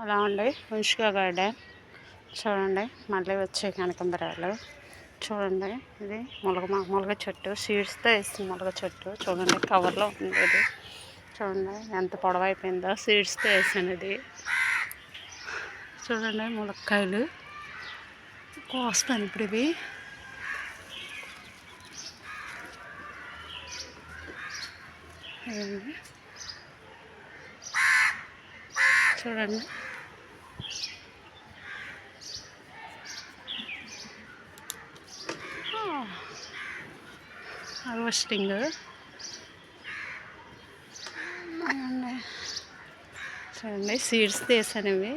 అలా ఉండి municipal garden చూడండి. మళ్ళీ వచ్చే కనకాంబరాలు చూడండి. ఇది ములగ చెట్టు సీడ్స్తో వేస్తుంది. ములగ చెట్టు చూడండి, కవర్లో ఉంది ఇది. చూడండి ఎంత పొడవైపోయిందో, సీడ్స్తో వేసాను ఇది. చూడండి ములక్కాయలు కోస్తాను ఇప్పుడు ఇవి. చూడండి హార్వెస్టింగ్. చూడండి సీడ్స్ వేసాను ఇవి.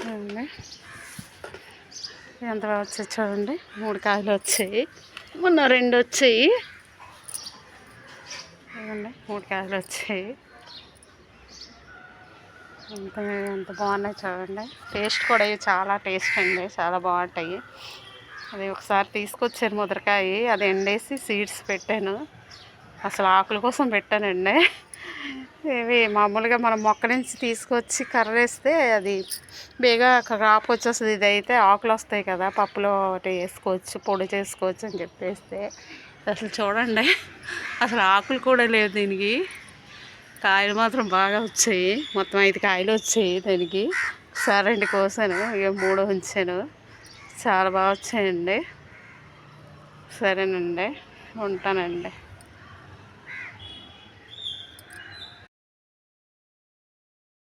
చూడండి ఎంత బాగా వచ్చాయి. చూడండి 3 కాయలు వచ్చాయి, మొన్న 2 వచ్చాయి. చూడండి 3 కాయలు వచ్చాయి. ఎంత బాగున్నాయి చూడండి. టేస్ట్ కూడా చాలా టేస్ట్ అండి, చాలా బాగుంటాయి. అది ఒకసారి తీసుకొచ్చాను ముదరకాయ, అది ఎండేసి సీడ్స్ పెట్టాను. అసలు ఆకుల కోసం పెట్టానండి. ఇవి మామూలుగా మనం మొక్క నుంచి తీసుకొచ్చి కర్ర వేస్తే అది బేగా క్రాప్ వచ్చేస్తుంది. ఇది అయితే ఆకులు వస్తాయి కదా, పప్పులో ఒకటి వేసుకోవచ్చు, పొడి చేసుకోవచ్చు అని చెప్పేస్తే అసలు చూడండి, అసలు ఆకులు కూడా లేవు దీనికి. కాయలు మాత్రం బాగా వచ్చాయి. మొత్తం 5 కాయలు వచ్చాయి దానికి. ఒకసారి 2 కోసాను, ఇక 3 ఉంచాను. చాలా బాగా వచ్చాయండి. సరేనండి, ఉంటానండి.